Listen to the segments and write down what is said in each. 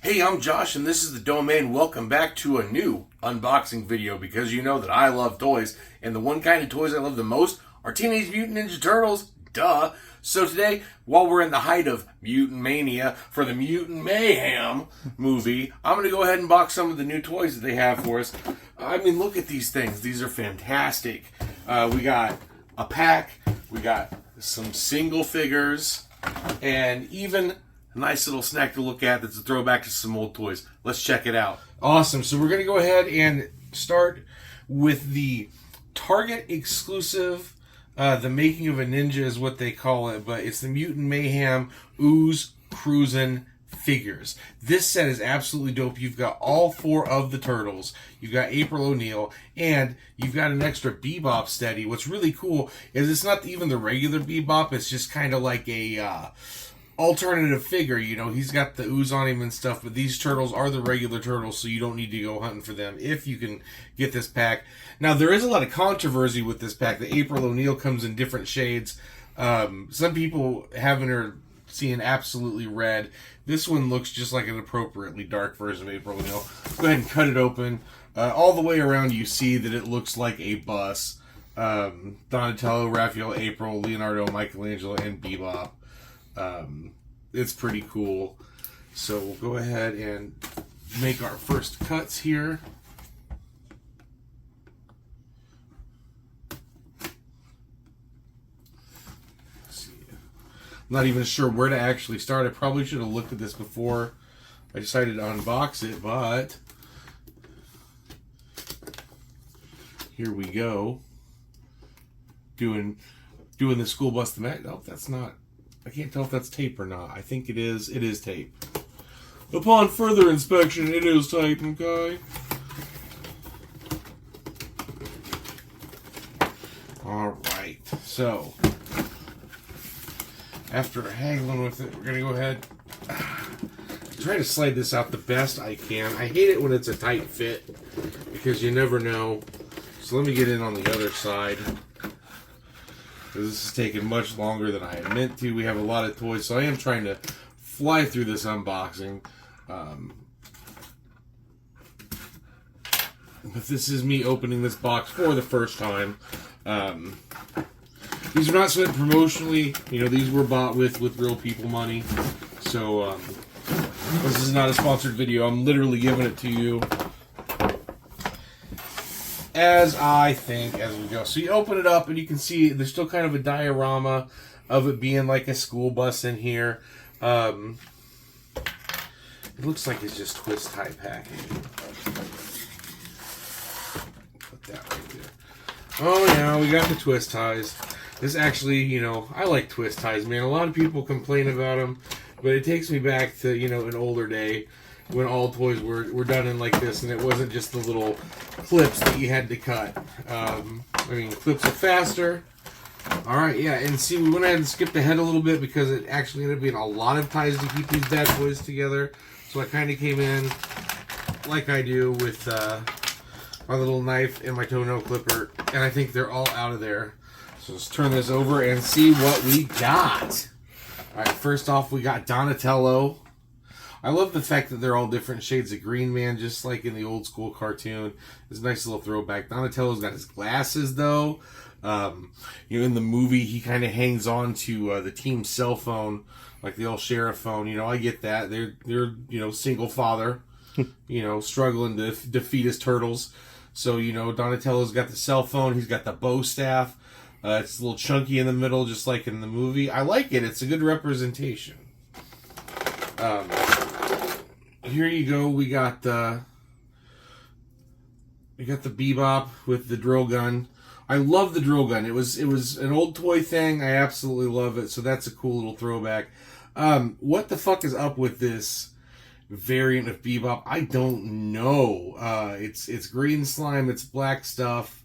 Hey, I'm Josh, and this is the Domain. Welcome back to a new unboxing video, because you know that I love toys, and the one kind of toys I love the most are Teenage Mutant Ninja Turtles. Duh. So today, while we're in the height of mutant mania for the Mutant Mayhem movie, I'm going to go ahead and box some of the new toys that they have for us. I mean, look at these things. These are fantastic. We got a pack, we got some single figures, and even a nice little snack to look at that's a throwback to some old toys. Let's check it out. Awesome. So we're going to go ahead and start with the Target exclusive. The Making of a Ninja is what they call it, but it's the Mutant Mayhem Ooze Cruisin' figures. This set is absolutely dope. You've got all four of the Turtles. You've got April O'Neil, and you've got an extra Bebop steady. What's really cool is it's not even the regular Bebop. It's just kind of like a alternative figure. You know, he's got the ooze on him and stuff, but these turtles are the regular turtles, so you don't need to go hunting for them if you can get this pack. Now, there is a lot of controversy with this pack. The April O'Neil comes in different shades. Some people having her seeing absolutely red. This one looks just like an appropriately dark version of April O'Neil. Go ahead and cut it open. All the way around, you see that it looks like a bus. Donatello, Raphael, April, Leonardo, Michelangelo, and Bebop. It's pretty cool. So we'll go ahead and make our first cuts here. I'm not even sure where to actually start. I probably should have looked at this before I decided to unbox it, but here we go. Doing the school bus thematic. Oh, that's not. I can't tell if that's tape or not. I think it is. It is tape. Upon further inspection, it is tape, okay? Alright. So, after haggling with it, we're going to go ahead and try to slide this out the best I can. I hate it when it's a tight fit, because you never know. So let me get in on the other side. This is taking much longer than I had meant to. We have a lot of toys, so I am trying to fly through this unboxing. But this is me opening this box for the first time. These are not spent promotionally. You know, these were bought with real people money. So this is not a sponsored video. I'm literally giving it to you as I think as we go. So you open it up and you can see there's still kind of a diorama of it being like a school bus in here. It looks like it's just twist tie packing. Put that right there. Oh yeah, we got the twist ties. This actually, you know, I like twist ties, man. A lot of people complain about them, but it takes me back to, you know, an older day when all toys were done in like this, and it wasn't just the little clips that you had to cut. I mean, clips are faster. Alright, yeah, and see, we went ahead and skipped ahead a little bit because it actually ended up being a lot of ties to keep these bad boys together. So I kind of came in like I do with my little knife and my toenail clipper, and I think they're all out of there. So let's turn this over and see what we got. Alright, first off, we got Donatello. I love the fact that they're all different shades of green, man, just like in the old school cartoon. It's a nice little throwback. Donatello's got his glasses, though. You know, in the movie, he kind of hangs on to the team's cell phone, like the old sheriff phone. You know, I get that. They're you know, single father, you know, struggling to defeat his turtles. So, you know, Donatello's got the cell phone. He's got the bow staff. It's a little chunky in the middle, just like in the movie. I like it. It's a good representation. Here you go. We got the Bebop with the drill gun. I love the drill gun. It was an old toy thing. I absolutely love it. So that's a cool little throwback. What the fuck is up with this variant of Bebop? I don't know. It's green slime. It's black stuff.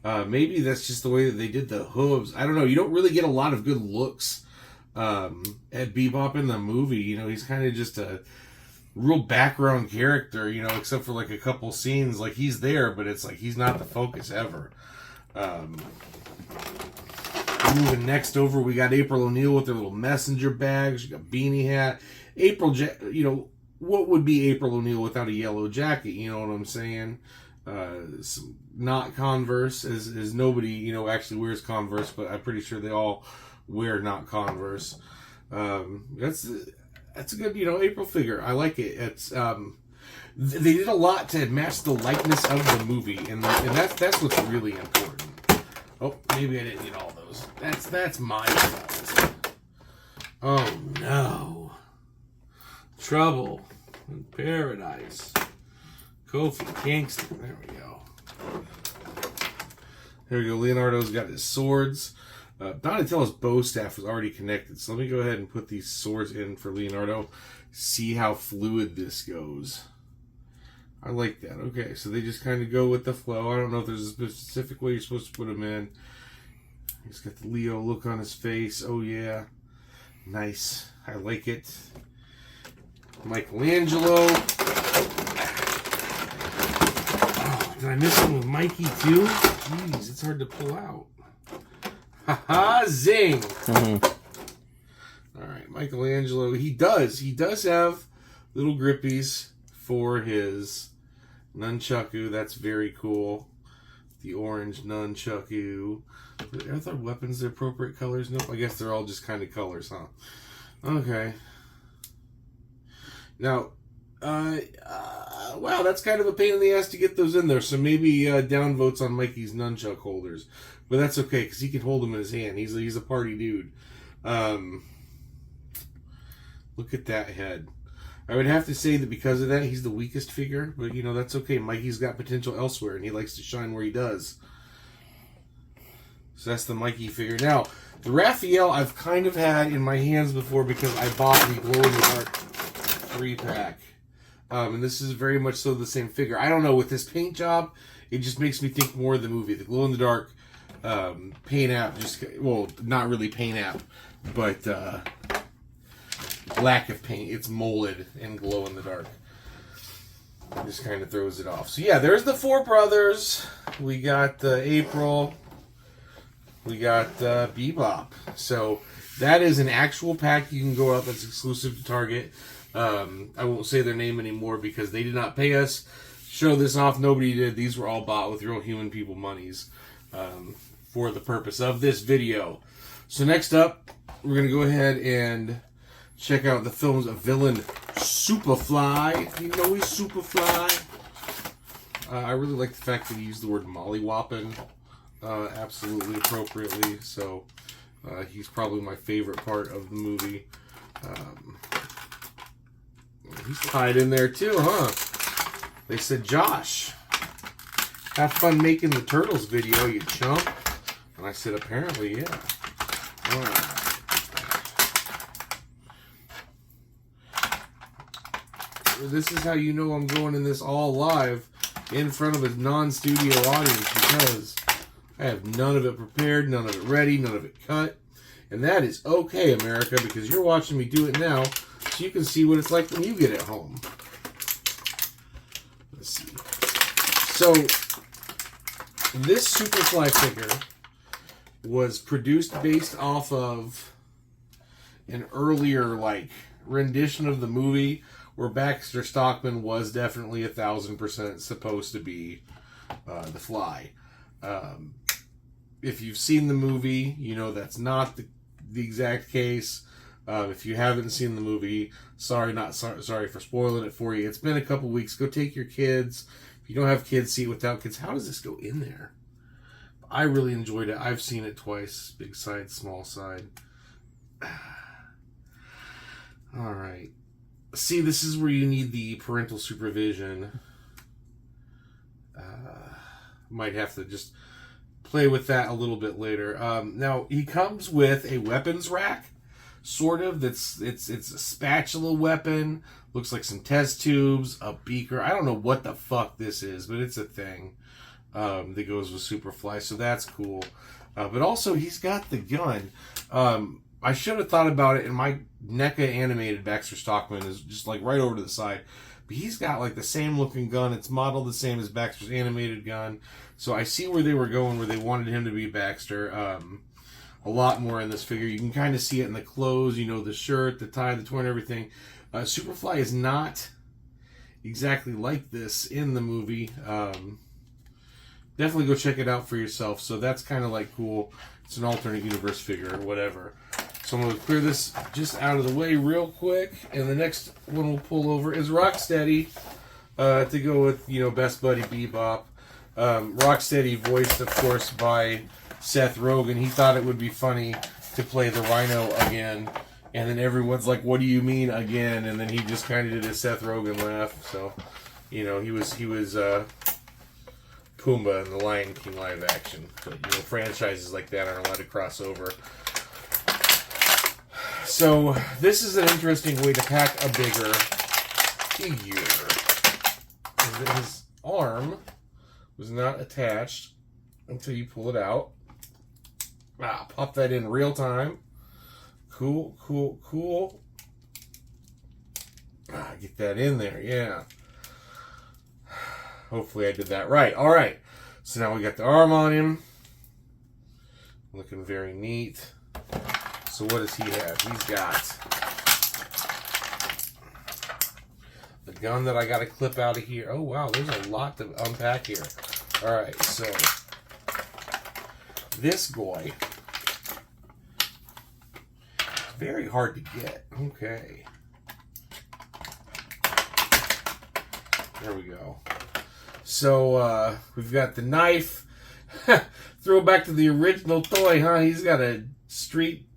Maybe that's just the way that they did the hooves. I don't know. You don't really get a lot of good looks at Bebop in the movie. You know, he's kind of just a real background character, you know, except for like a couple scenes. Like, he's there, but it's like he's not the focus ever. Moving next over, we got April O'Neil with her little messenger bag. She got beanie hat. April, you know, what would be April O'Neil without a yellow jacket? You know what I'm saying? Not Converse, as nobody actually wears Converse, but I'm pretty sure they all wear not Converse. That's a good April figure. I like it. It's they did a lot to match the likeness of the movie, and that's what's really important. Oh, maybe I didn't need all those. That's my fault. Oh no. Trouble in Paradise. Kofi Kingston. There we go. There we go. Leonardo's got his swords. Donatello's bow staff was already connected, so let me go ahead and put these swords in for Leonardo. See how fluid this goes. I like that. Okay, so they just kind of go with the flow. I don't know if there's a specific way you're supposed to put them in. He's got the Leo look on his face. Oh, yeah. Nice. I like it. Michelangelo. Oh, did I miss one with Mikey, too? Jeez, it's hard to pull out. Ha-ha, zing! All right, Michelangelo. He does have little grippies for his nunchaku. That's very cool. The orange nunchaku. Are the weapons the appropriate colors? Nope, I guess they're all just kind of colors, huh? Okay. Now, wow, that's kind of a pain in the ass to get those in there. So maybe downvotes on Mikey's nunchuck holders. But that's okay, because he can hold them in his hand. He's a party dude. Look at that head. I would have to say that because of that, he's the weakest figure. But, that's okay. Mikey's got potential elsewhere, and he likes to shine where he does. So that's the Mikey figure. Now, the Raphael I've kind of had in my hands before because I bought the glow-in-the-dark 3-pack. And this is very much so the same figure. I don't know, with this paint job, it just makes me think more of the movie. The glow-in-the-dark paint app, not really paint app, but lack of paint. It's molded and glow-in-the-dark. Just kind of throws it off. So yeah, there's the four brothers. We got April. We got Bebop. So that is an actual pack you can go out that's exclusive to Target. I won't say their name anymore because they did not pay us. Show this off. Nobody did. These were all bought with real human people monies for the purpose of this video. So next up, we're going to go ahead and check out the films of villain Superfly. You know he's Superfly. I really like the fact that he used the word mollywopping absolutely appropriately. So he's probably my favorite part of the movie. He's tied in there too, huh? They said, Josh, have fun making the Turtles video, you chump. And I said, apparently, yeah. All right. This is how you know I'm going in this all live in front of a non-studio audience because I have none of it prepared, none of it ready, none of it cut. And that is okay, America, because you're watching me do it now so you can see what it's like when you get it home. Let's see. So, this Superfly figure was produced based off of an earlier, rendition of the movie where Baxter Stockman was definitely 1,000% supposed to be the Fly. If you've seen the movie, you know that's not the exact case. If you haven't seen the movie, sorry for spoiling it for you. It's been a couple weeks. Go take your kids. If you don't have kids, see it without kids. How does this go in there? I really enjoyed it. I've seen it twice. Big side, small side. All right. See, this is where you need the parental supervision. Might have to just play with that a little bit later. Now, he comes with a weapons rack, sort of. It's a spatula weapon. Looks like some test tubes, a beaker. I don't know what the fuck this is, but it's a thing that goes with Superfly, so that's cool. But also, he's got the gun. I should have thought about it, and my NECA animated Baxter Stockman is just right over to the side. But he's got the same looking gun. It's modeled the same as Baxter's animated gun. So I see where they were going, where they wanted him to be Baxter. A lot more in this figure. You can kind of see it in the clothes, the shirt, the tie, the toy, and everything. Superfly is not exactly like this in the movie. Definitely go check it out for yourself. So that's kind of like cool. It's an alternate universe figure or whatever. So I'm going to clear this just out of the way real quick. And the next one we'll pull over is Rocksteady. To go with, Best Buddy Bebop. Rocksteady voiced, of course, by Seth Rogen. He thought it would be funny to play the Rhino again. And then everyone's like, what do you mean again? And then he just kind of did a Seth Rogen laugh. So, he was Pumbaa in the Lion King live action. But, franchises like that aren't allowed to cross over. So, this is an interesting way to pack a bigger figure. His arm was not attached until you pull it out. Pop that in real time. Cool. Get that in there, yeah. Hopefully I did that right. All right. So now we got the arm on him. Looking very neat. So what does he have? He's got the gun that I got to clip out of here. Oh, wow. There's a lot to unpack here. All right. So this guy, very hard to get. Okay. There we go. So, we've got the knife. Throw it back to the original toy, huh? He's got a street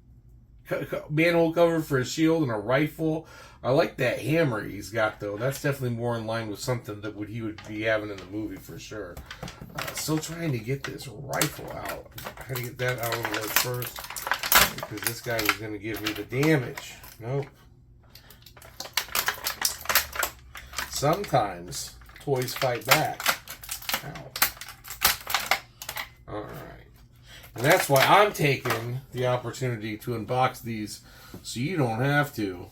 manhole cover for a shield and a rifle. I like that hammer he's got, though. That's definitely more in line with something that he would be having in the movie for sure. Still trying to get this rifle out. I gotta get that out of the way first, because this guy was going to give me the damage. Nope. Sometimes toys fight back. Ow. Alright. And that's why I'm taking the opportunity to unbox these so you don't have to.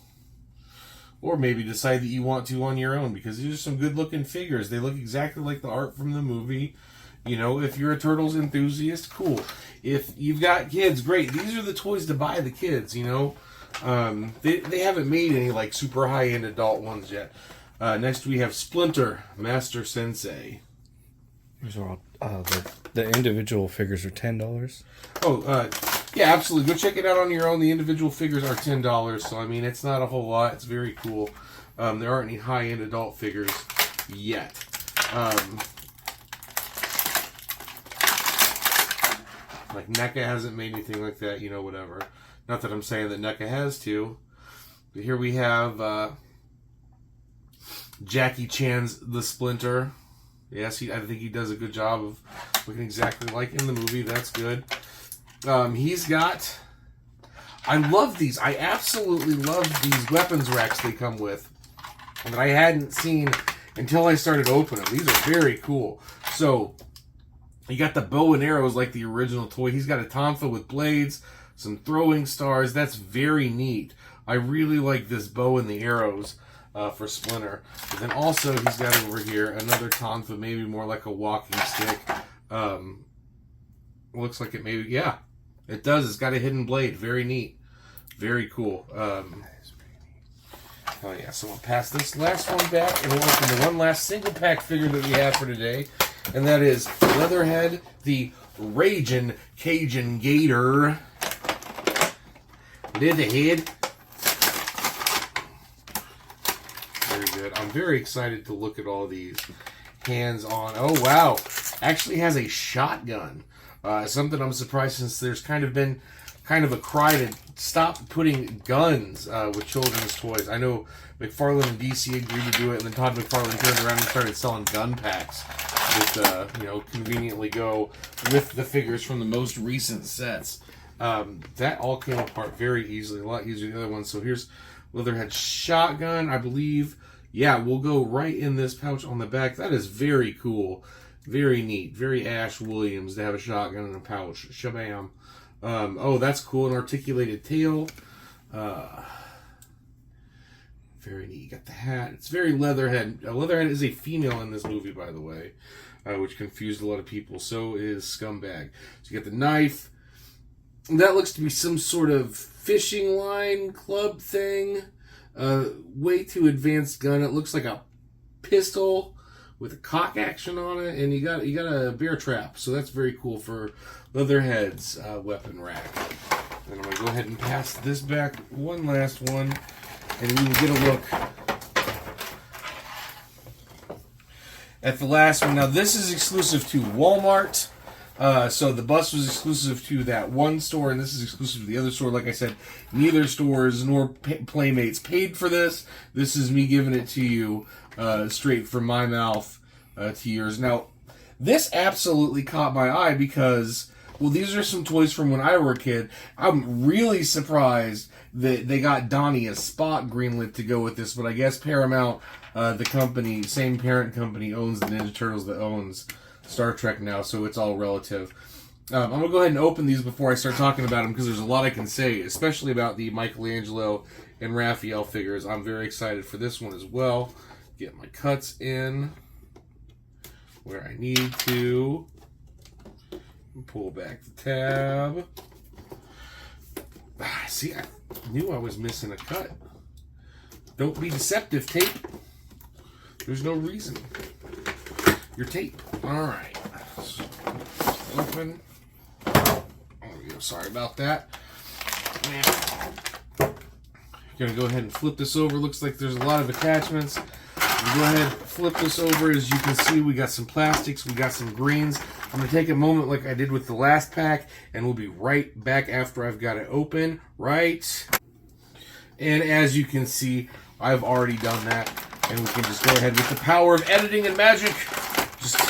Or maybe decide that you want to on your own, because these are some good looking figures. They look exactly like the art from the movie. If you're a Turtles enthusiast, cool. If you've got kids, great. These are the toys to buy the kids, They haven't made any like super high-end adult ones yet. Next we have Splinter, Master Sensei. These are all, the individual figures are $10. Oh, yeah, absolutely. Go check it out on your own. The individual figures are $10, so I mean, it's not a whole lot. It's very cool. There aren't any high-end adult figures yet. Like NECA hasn't made anything like that, whatever. Not that I'm saying that NECA has to. But here we have Jackie Chan's The Splinter. Yes, I think he does a good job of looking exactly like in the movie. That's good. He's got... I love these. I absolutely love these weapons racks they come with that I hadn't seen until I started opening them. These are very cool. So, you got the bow and arrows like the original toy. He's got a tonfa with blades, some throwing stars. That's very neat. I really like this bow and the arrows for Splinter. But then also he's got over here another tonfa, maybe more like a walking stick. Looks like it maybe, yeah. It does. It's got a hidden blade. Very neat. Very cool. That is pretty neat. Oh yeah, so we'll pass this last one back and we'll open the one last single pack figure that we have for today. And that is Leatherhead, the Ragin' Cajun Gator. Leatherhead. Very good. I'm very excited to look at all these hands-on. Oh, wow. Actually has a shotgun. Something I'm surprised, since there's kind of been a cry to stop putting guns with children's toys. I know McFarlane and DC agreed to do it, and then Todd McFarlane turned around and started selling gun packs that conveniently go with the figures from the most recent sets. That all came apart very easily, a lot easier than the other ones. So here's Leatherhead shotgun, I believe. Yeah, we'll go right in this pouch on the back. That is very cool. Very neat. Very Ash Williams to have a shotgun in a pouch. Shabam. Oh, that's cool. An articulated tail. Very neat. You got the hat. It's very Leatherhead. Leatherhead is a female in this movie, by the way, which confused a lot of people. So is Scumbag. So you got the knife. That looks to be some sort of fishing line club thing. Way too advanced gun. It looks like a pistol with a cock action on it, and you got a bear trap. So that's very cool for Leatherhead's weapon rack. And I'm gonna go ahead and pass this back one last one, and we will get a look at the last one. Now this is exclusive to Walmart. So the bus was exclusive to that one store, and this is exclusive to the other store. Like I said, neither stores nor Playmates paid for this. This is me giving it to you straight from my mouth to yours. Now, this absolutely caught my eye because, well, these are some toys from when I was a kid. I'm really surprised that they got Donnie as Spock greenlit to go with this, but I guess Paramount, the company, same parent company, owns the Ninja Turtles that owns Star Trek now, so it's all relative. I'm going to go ahead and open these before I start talking about them because there's a lot I can say, especially about the Michelangelo and Raphael figures. I'm very excited for this one as well. Get my cuts in where I need to. Pull back the tab. See, I knew I was missing a cut. Don't be deceptive, tape. There's no reason. Your tape. Alright. Open. Oh, sorry about that. Gonna go ahead and flip this over. Looks like there's a lot of attachments. Go ahead, flip this over. As you can see, we got some plastics, we got some greens. I'm gonna take a moment like I did with the last pack, and we'll be right back after I've got it open. Right. And as you can see, I've already done that. And we can just go ahead with the power of editing and magic. Just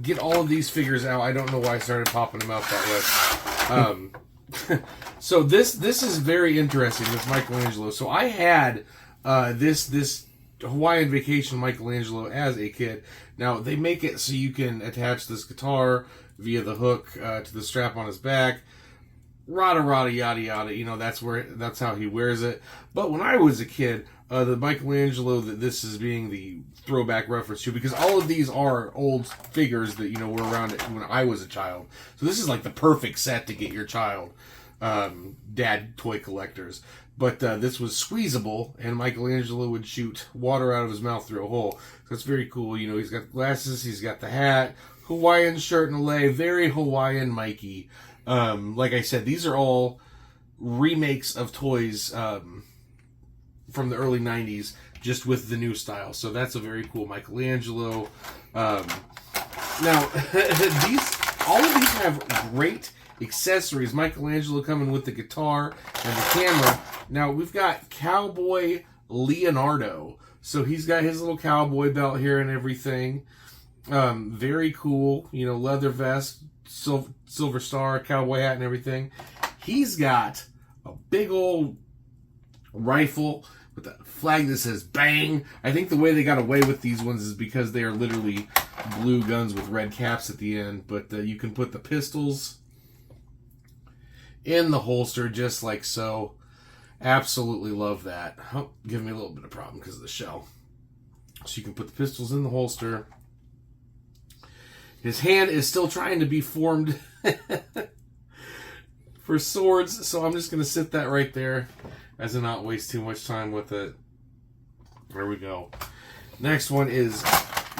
get all of these figures out. I don't know why I started popping them out that way. So this is very interesting, this Michelangelo. So I had this Hawaiian Vacation Michelangelo as a kid. Now they make it so you can attach this guitar via the hook to the strap on his back. Rada yada yada. You know, that's how he wears it. But when I was a kid, the Michelangelo that this is being the throwback reference to, because all of these are old figures that, you know, were around when I was a child. So this is like the perfect set to get your child, dad toy collectors. But this was squeezable, and Michelangelo would shoot water out of his mouth through a hole. So it's very cool. You know, he's got glasses, he's got the hat, Hawaiian shirt and a lei, very Hawaiian Mikey. Like I said, these are all remakes of toys from the early 90s, just with the new style. So that's a very cool Michelangelo. Now, all of these have great accessories. Michelangelo coming with the guitar and the camera. Now, we've got Cowboy Leonardo. So he's got his little cowboy belt here and everything. Very cool. You know, leather vest, silver star, cowboy hat and everything. He's got a big old rifle with a flag that says bang. I think the way they got away with these ones is because they are literally blue guns with red caps at the end. But you can put the pistols in the holster just like so. Absolutely love that. Oh, give me a little bit of problem because of the shell. So you can put the pistols in the holster. His hand is still trying to be formed for swords, so I'm just going to sit that right there as to not waste too much time with it. There we go. Next one is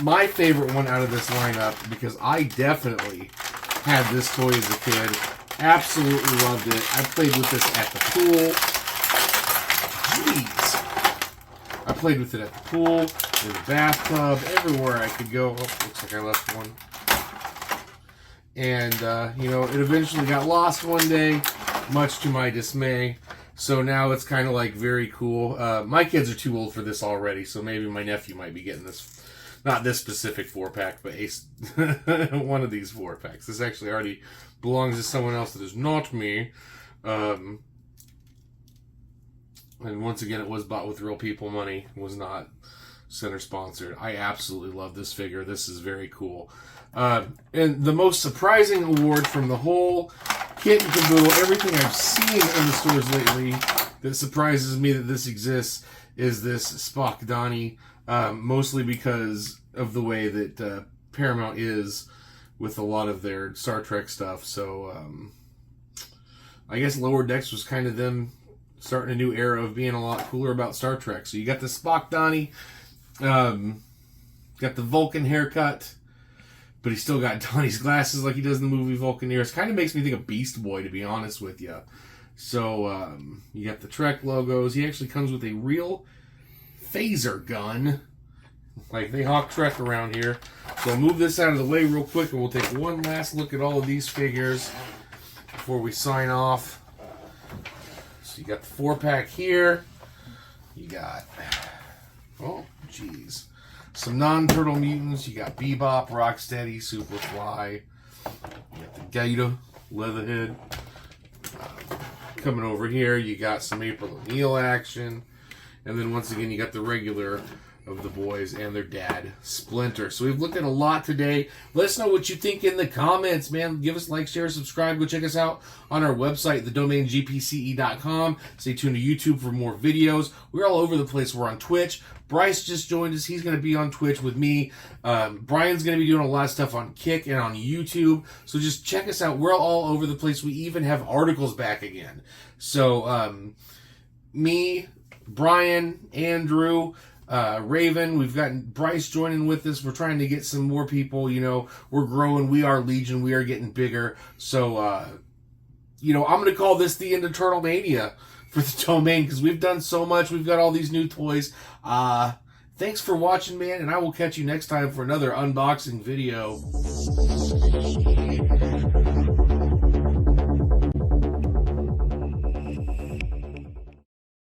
my favorite one out of this lineup because I definitely had this toy as a kid. Absolutely loved it. I played with this at the pool. Jeez. I played with it at the pool, in the bathtub, everywhere I could go. Oh, looks like I left one. And, you know, it eventually got lost one day, much to my dismay. So now it's kind of like very cool. My kids are too old for this already, so maybe my nephew might be getting this. Not this specific 4-pack, but one of these 4-packs. This actually already belongs to someone else that is not me. And once again, it was bought with real people money. It was not center sponsored. I absolutely love this figure. This is very cool. And the most surprising award from the whole kit and caboodle, everything I've seen in the stores lately that surprises me that this exists, is this Spock Donnie. Mostly because of the way that Paramount is with a lot of their Star Trek stuff. So I guess Lower Decks was kind of them starting a new era of being a lot cooler about Star Trek. So you got the Spock Donnie. Got the Vulcan haircut, but he's still got Donnie's glasses like he does in the movie Vulcaneers. Kind of makes me think of Beast Boy, to be honest with you. So, you got the Trek logos. He actually comes with a real phaser gun. Like, they hawk Trek around here. So I'll move this out of the way real quick, and we'll take one last look at all of these figures before we sign off. So you got the 4-pack here. You got, oh, jeez, some non-turtle mutants. You got Bebop, Rocksteady, Superfly. You got the Gator, Leatherhead. Coming over here, you got some April O'Neil action. And then once again, you got the regular of the boys and their dad, Splinter. So we've looked at a lot today. Let us know what you think in the comments, man. Give us a like, share, subscribe. Go check us out on our website, thedomaingpce.com. Stay tuned to YouTube for more videos. We're all over the place. We're on Twitch. Bryce just joined us. He's going to be on Twitch with me. Brian's going to be doing a lot of stuff on Kick and on YouTube. So just check us out. We're all over the place. We even have articles back again. So me, Brian, Andrew, Raven, we've gotten Bryce joining with us. We're trying to get some more people. You know, we're growing. We are Legion. We are getting bigger. So, you know, I'm going to call this the end of Turtle Mania for the domain because we've done so much. We've got all these new toys. Thanks for watching, man, and I will catch you next time for another unboxing video.